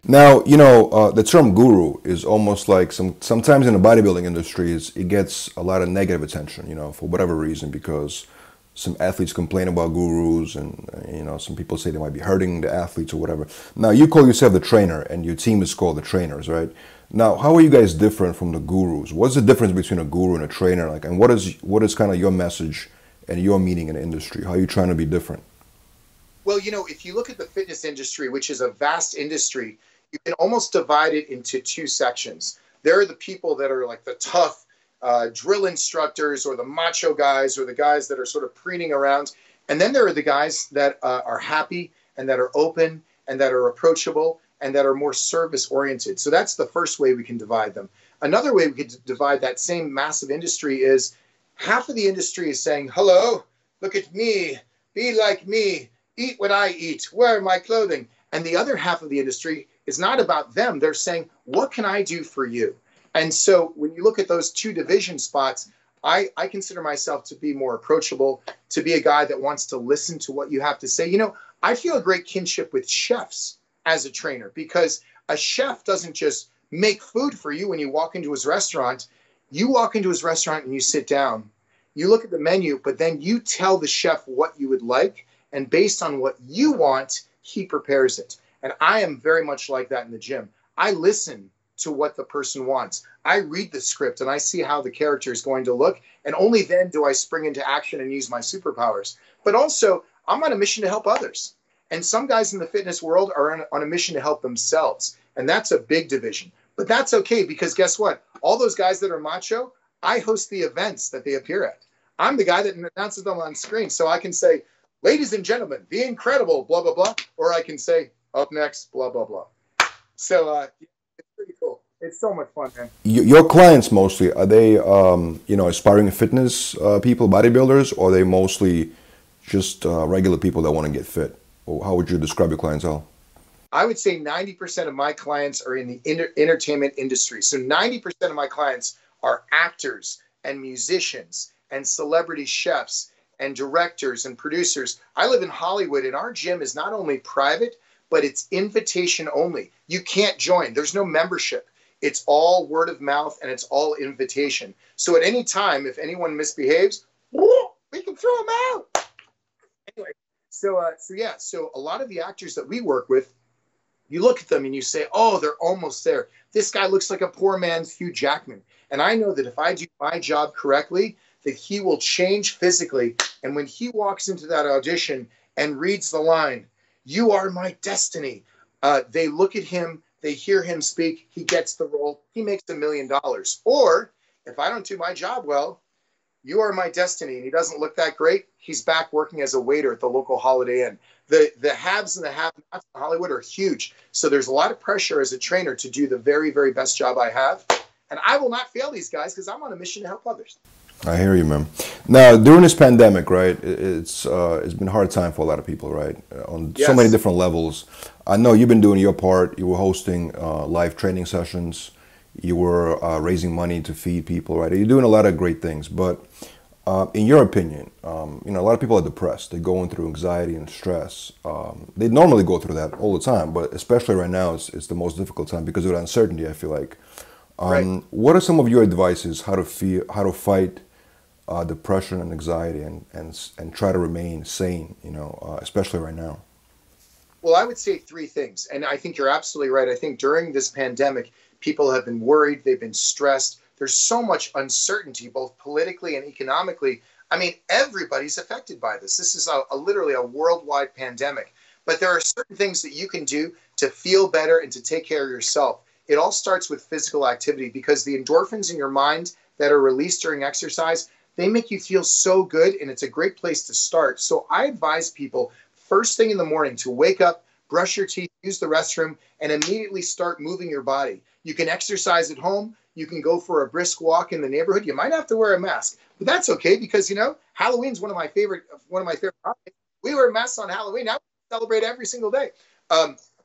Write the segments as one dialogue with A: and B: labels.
A: Now, the term guru is almost like sometimes in the bodybuilding industry, it gets a lot of negative attention, for whatever reason, because some athletes complain about gurus and, some people say they might be hurting the athletes or whatever. Now, you call yourself the trainer and your team is called the trainers, right? Now, how are you guys different from the gurus? What's the difference between a guru and a trainer? Like, and what is kind of your message and your meaning in the industry? How are you trying to be different?
B: Well, if you look at the fitness industry, which is a vast industry, you can almost divide it into two sections. There are the people that are like the tough drill instructors or the macho guys or the guys that are sort of preening around. And then there are the guys that are happy and that are open and that are approachable and that are more service oriented. So that's the first way we can divide them. Another way we could divide that same massive industry is half of the industry is saying, hello, look at me, be like me, eat what I eat, wear my clothing. And the other half of the industry is not about them. They're saying, what can I do for you? And so when you look at those two division spots, I consider myself to be more approachable, to be a guy that wants to listen to what you have to say. I feel a great kinship with chefs as a trainer, because a chef doesn't just make food for you when you walk into his restaurant. You walk into his restaurant and you sit down. You look at the menu, but then you tell the chef what you would like. And based on what you want, he prepares it. And I am very much like that in the gym. I listen to what the person wants. I read the script and I see how the character is going to look. And only then do I spring into action and use my superpowers. But also, I'm on a mission to help others. And some guys in the fitness world are on a mission to help themselves. And that's a big division. But that's okay, because guess what? All those guys that are macho, I host the events that they appear at. I'm the guy that announces them on screen. So I can say, ladies and gentlemen, the incredible, blah, blah, blah. Or I can say, up next, blah, blah, blah. So it's pretty cool. It's so much fun, man.
A: Your clients mostly, are they, aspiring fitness people, bodybuilders, or are they mostly just regular people that want to get fit? Or how would you describe your clientele?
B: I would say 90% of my clients are in the entertainment industry. So 90% of my clients are actors and musicians and celebrity chefs and directors and producers. I live in Hollywood, and our gym is not only private, but it's invitation only. You can't join. There's no membership. It's all word of mouth and it's all invitation. So at any time, if anyone misbehaves, we can throw them out. Anyway, so a lot of the actors that we work with, you look at them and you say, oh, they're almost there. This guy looks like a poor man's Hugh Jackman. And I know that if I do my job correctly, that he will change physically. And when he walks into that audition and reads the line, "You are my destiny," they look at him, they hear him speak, he gets the role, he makes $1 million. Or if I don't do my job well, "You are my destiny," and he doesn't look that great, he's back working as a waiter at the local Holiday Inn. The haves and the have-nots in Hollywood are huge. So there's a lot of pressure as a trainer to do the very, very best job I have. And I will not fail these guys because I'm on a mission to help others.
A: I hear you, man. Now, during this pandemic, right, it's been a hard time for a lot of people, right, on so many different levels. I know you've been doing your part. You were hosting live training sessions. You were raising money to feed people, right? You're doing a lot of great things. But in your opinion, a lot of people are depressed. They're going through anxiety and stress. They normally go through that all the time, but especially right now, it's the most difficult time because of the uncertainty, I feel like.
B: Right.
A: What are some of your advices how to fight depression and anxiety and try to remain sane, especially right now?
B: Well, I would say three things. And I think you're absolutely right. I think during this pandemic, people have been worried. They've been stressed. There's so much uncertainty, both politically and economically. I mean, everybody's affected by this. This is literally a worldwide pandemic. But there are certain things that you can do to feel better and to take care of yourself. It all starts with physical activity, because the endorphins in your mind that are released during exercise, they make you feel so good, and it's a great place to start. So I advise people first thing in the morning to wake up, brush your teeth, use the restroom, and immediately start moving your body. You can exercise at home. You can go for a brisk walk in the neighborhood. You might have to wear a mask, but that's okay, because Halloween's one of my favorite holidays. We wear masks on Halloween. Now we celebrate every single day.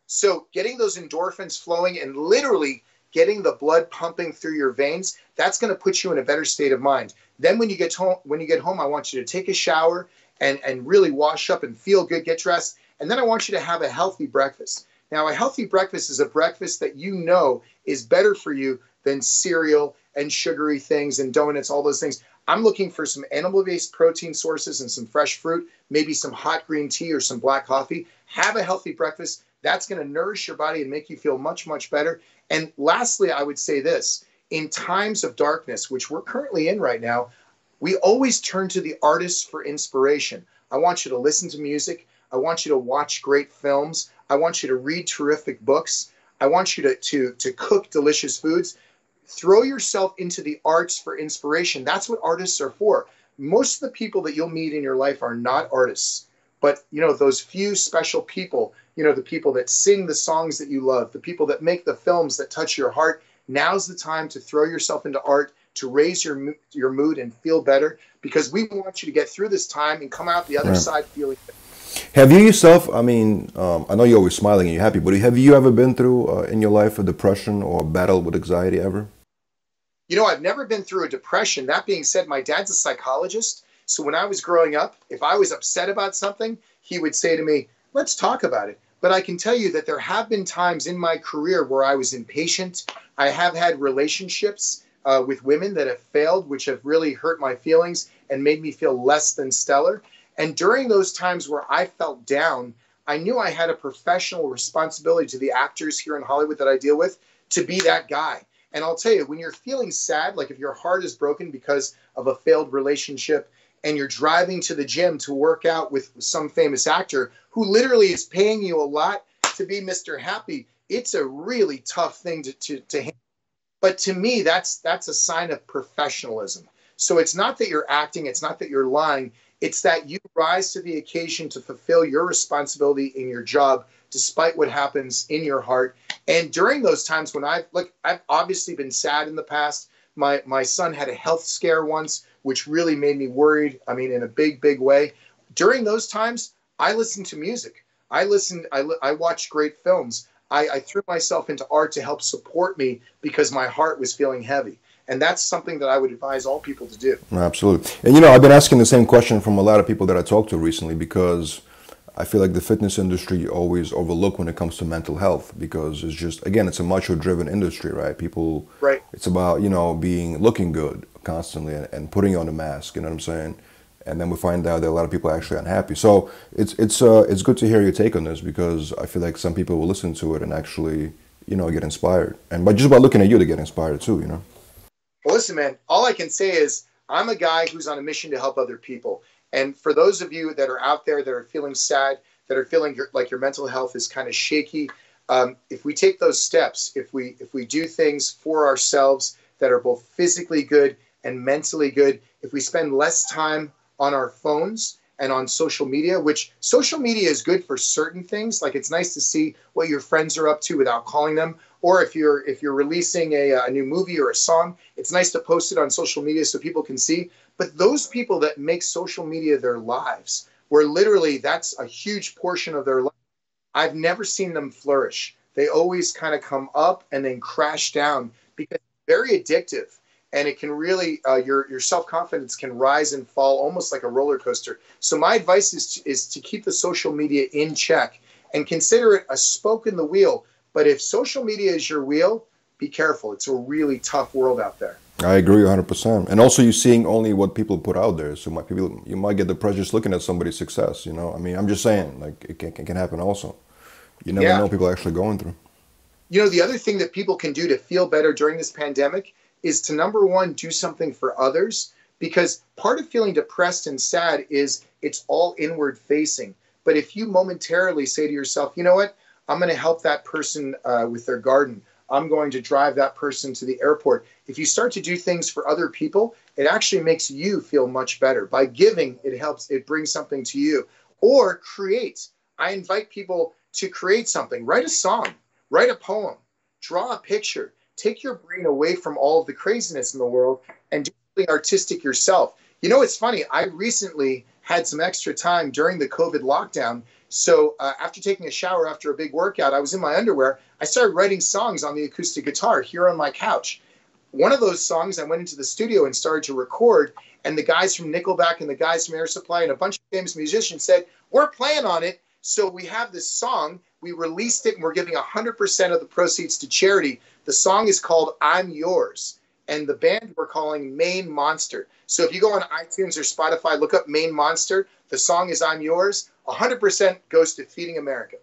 B: So getting those endorphins flowing and literally getting the blood pumping through your veins, that's going to put you in a better state of mind. Then when you get home, I want you to take a shower and really wash up and feel good, get dressed. And then I want you to have a healthy breakfast. Now, a healthy breakfast is a breakfast that you know is better for you than cereal and sugary things and donuts, all those things. I'm looking for some animal-based protein sources and some fresh fruit, maybe some hot green tea or some black coffee. Have a healthy breakfast. That's going to nourish your body and make you feel much, much better. And lastly, I would say this. In times of darkness, which we're currently in right now, we always turn to the artists for inspiration. I want you to listen to music. I want you to watch great films. I want you to read terrific books. I want you to cook delicious foods. Throw yourself into the arts for inspiration. That's what artists are for. Most of the people that you'll meet in your life are not artists. But, those few special people, the people that sing the songs that you love, the people that make the films that touch your heart, now's the time to throw yourself into art, to raise your mood and feel better, because we want you to get through this time and come out the other side feeling better.
A: Have you yourself, I know you're always smiling and you're happy, but have you ever been through in your life a depression or a battle with anxiety ever?
B: I've never been through a depression. That being said, my dad's a psychologist. So when I was growing up, if I was upset about something, he would say to me, let's talk about it. But I can tell you that there have been times in my career where I was impatient. I have had relationships with women that have failed, which have really hurt my feelings and made me feel less than stellar. And during those times where I felt down, I knew I had a professional responsibility to the actors here in Hollywood that I deal with to be that guy. And I'll tell you, when you're feeling sad, like if your heart is broken because of a failed relationship and you're driving to the gym to work out with some famous actor who literally is paying you a lot to be Mr. Happy, it's a really tough thing to handle. But to me, that's a sign of professionalism. So it's not that you're acting, it's not that you're lying, it's that you rise to the occasion to fulfill your responsibility in your job, despite what happens in your heart. And during those times when I've obviously been sad in the past. My son had a health scare once, which really made me worried. In a big, big way. During those times, I listened to music. I watched great films. I threw myself into art to help support me because my heart was feeling heavy. And that's something that I would advise all people to do.
A: Absolutely. And I've been asking the same question from a lot of people that I talked to recently, because I feel like the fitness industry always overlooked when it comes to mental health, because it's just, again, it's a macho-driven industry, right? People,
B: right.
A: It's about, looking good constantly and putting on a mask, you know what I'm saying? And then we find out that a lot of people are actually unhappy. So it's good to hear your take on this, because I feel like some people will listen to it and actually, get inspired. And just by looking at you, they get inspired too,
B: Well, listen, man, all I can say is I'm a guy who's on a mission to help other people. And for those of you that are out there that are feeling sad, that are feeling like your mental health is kind of shaky, if we take those steps, if we do things for ourselves that are both physically good and mentally good, if we spend less time on our phones and on social media, which social media is good for certain things, like it's nice to see what your friends are up to without calling them, or if you're releasing a new movie or a song, it's nice to post it on social media so people can see. But those people that make social media their lives, where literally that's a huge portion of their life, I've never seen them flourish. They always kind of come up and then crash down, because it's very addictive. And it can really, your self-confidence can rise and fall almost like a roller coaster. So my advice is to keep the social media in check and consider it a spoke in the wheel. But if social media is your wheel, be careful. It's a really tough world out there.
A: I agree 100%. And also you're seeing only what people put out there. So you might get depressed just looking at somebody's success, I'm just saying, like, it can happen also. You never know what people are actually going through.
B: The other thing that people can do to feel better during this pandemic is to, number one, do something for others, because part of feeling depressed and sad is it's all inward facing. But if you momentarily say to yourself, you know what, I'm going to help that person with their garden. I'm going to drive that person to the airport. If you start to do things for other people, it actually makes you feel much better. By giving, it brings something to you. Or create. I invite people to create something. Write a song, write a poem, draw a picture. Take your brain away from all of the craziness in the world and do something artistic yourself. It's funny. I recently had some extra time during the COVID lockdown. So after taking a shower after a big workout, I was in my underwear. I started writing songs on the acoustic guitar here on my couch. One of those songs, I went into the studio and started to record. And the guys from Nickelback and the guys from Air Supply and a bunch of famous musicians said, we're playing on it. So we have this song We released it and we're giving 100% of the proceeds to charity. The song is called I'm Yours. And the band we're calling Maine Monster. So if you go on iTunes or Spotify, look up Maine Monster. The song is I'm Yours. 100% goes to Feeding America.